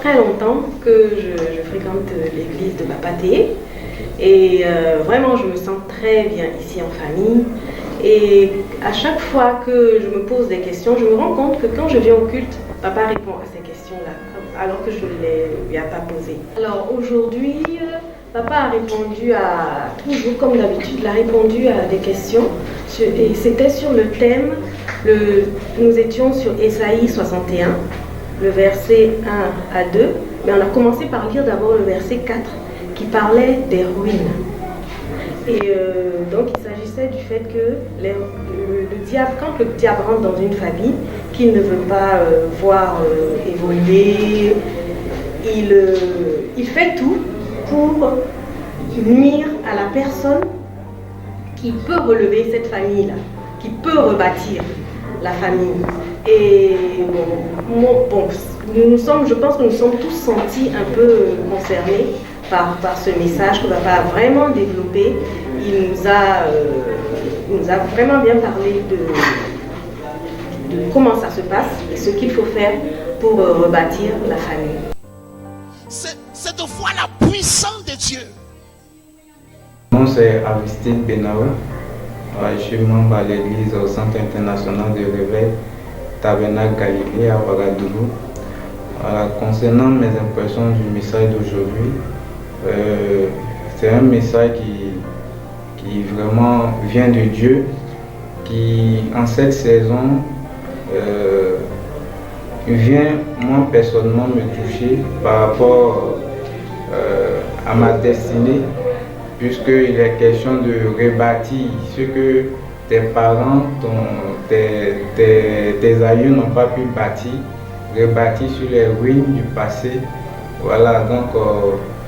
très longtemps que je fréquente l'église de Bapaté. Et vraiment, je me sens très bien ici en famille. Et à chaque fois que je me pose des questions, je me rends compte que quand je viens au culte, papa répond à ces questions-là, alors que je ne les lui ai pas posées. Alors aujourd'hui, papa a répondu toujours comme d'habitude, il a répondu à des questions. Et c'était sur le thème, nous étions sur Ésaïe 61, le verset 1 à 2. Mais on a commencé par lire d'abord le verset 4, qui parlait des ruines. Et donc il s'agissait du fait que le diable, quand le diable rentre dans une famille qu'il ne veut pas voir évoluer, il fait tout pour nuire à la personne qui peut relever cette famille-là, qui peut rebâtir la famille. Et je pense que nous sommes tous sentis un peu concernés par ce message que papa a vraiment développé. Il nous a vraiment bien parlé de comment ça se passe et ce qu'il faut faire pour rebâtir la famille. C'est de voir la puissance de Dieu. Mon nom c'est Aristide Benaoui. Je suis membre à l'église au Centre international de réveil Tabernacle Galilée à Ouagadougou. Voilà, concernant mes impressions du message d'aujourd'hui, c'est un message qui vraiment vient de Dieu, qui en cette saison vient moi personnellement me toucher par rapport à ma destinée, puisqu'il est question de rebâtir ce que tes parents, tes aïeux n'ont pas pu bâtir, rebâtir sur les ruines du passé. Voilà, donc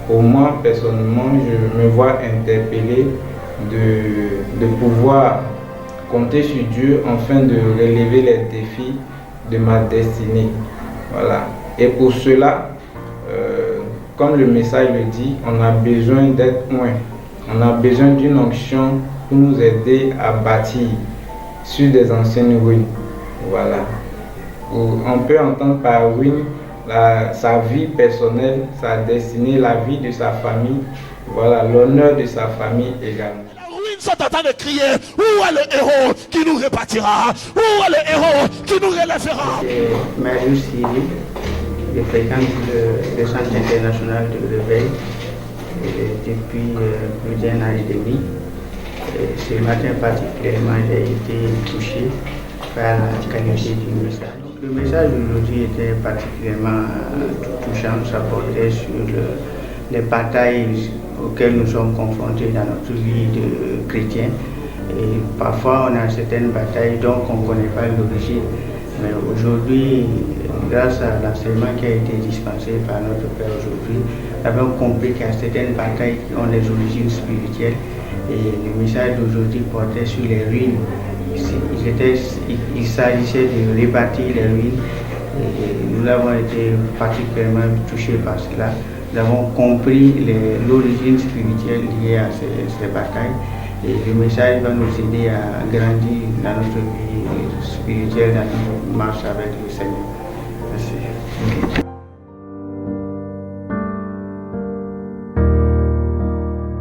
pour moi personnellement, je me vois interpellé de pouvoir compter sur Dieu afin de relever les défis de ma destinée. Voilà. Et pour cela, comme le message le dit, on a besoin d'être loin. On a besoin d'une onction pour nous aider à bâtir sur des anciennes ruines. Voilà. On peut entendre par ruine sa vie personnelle, sa destinée, la vie de sa famille, voilà, l'honneur de sa famille également. Les ruines sont en train de crier, où est le héros qui nous répartira? Où est le héros qui nous relèvera? C'est Mario Siri, je fréquente le Centre international de réveil depuis plus d'un an et demi. Ce matin particulièrement, j'ai été touché par la qualité du message. Le message d'aujourd'hui était particulièrement touchant, ça portait sur les batailles auxquelles nous sommes confrontés dans notre vie de chrétien. Et parfois on a certaines batailles dont on ne connaît pas l'origine. Mais aujourd'hui, grâce à l'enseignement qui a été dispensé par notre Père aujourd'hui, nous avons compris qu'il y a certaines batailles qui ont des origines spirituelles. Et le message d'aujourd'hui portait sur les ruines. Il s'agissait de rebâtir les ruines. Et nous avons été particulièrement touchés par cela. Nous avons compris l'origine spirituelle liée à ces batailles. Et le message va nous aider à grandir dans notre vie spirituelle, dans notre marche avec le Seigneur. Merci.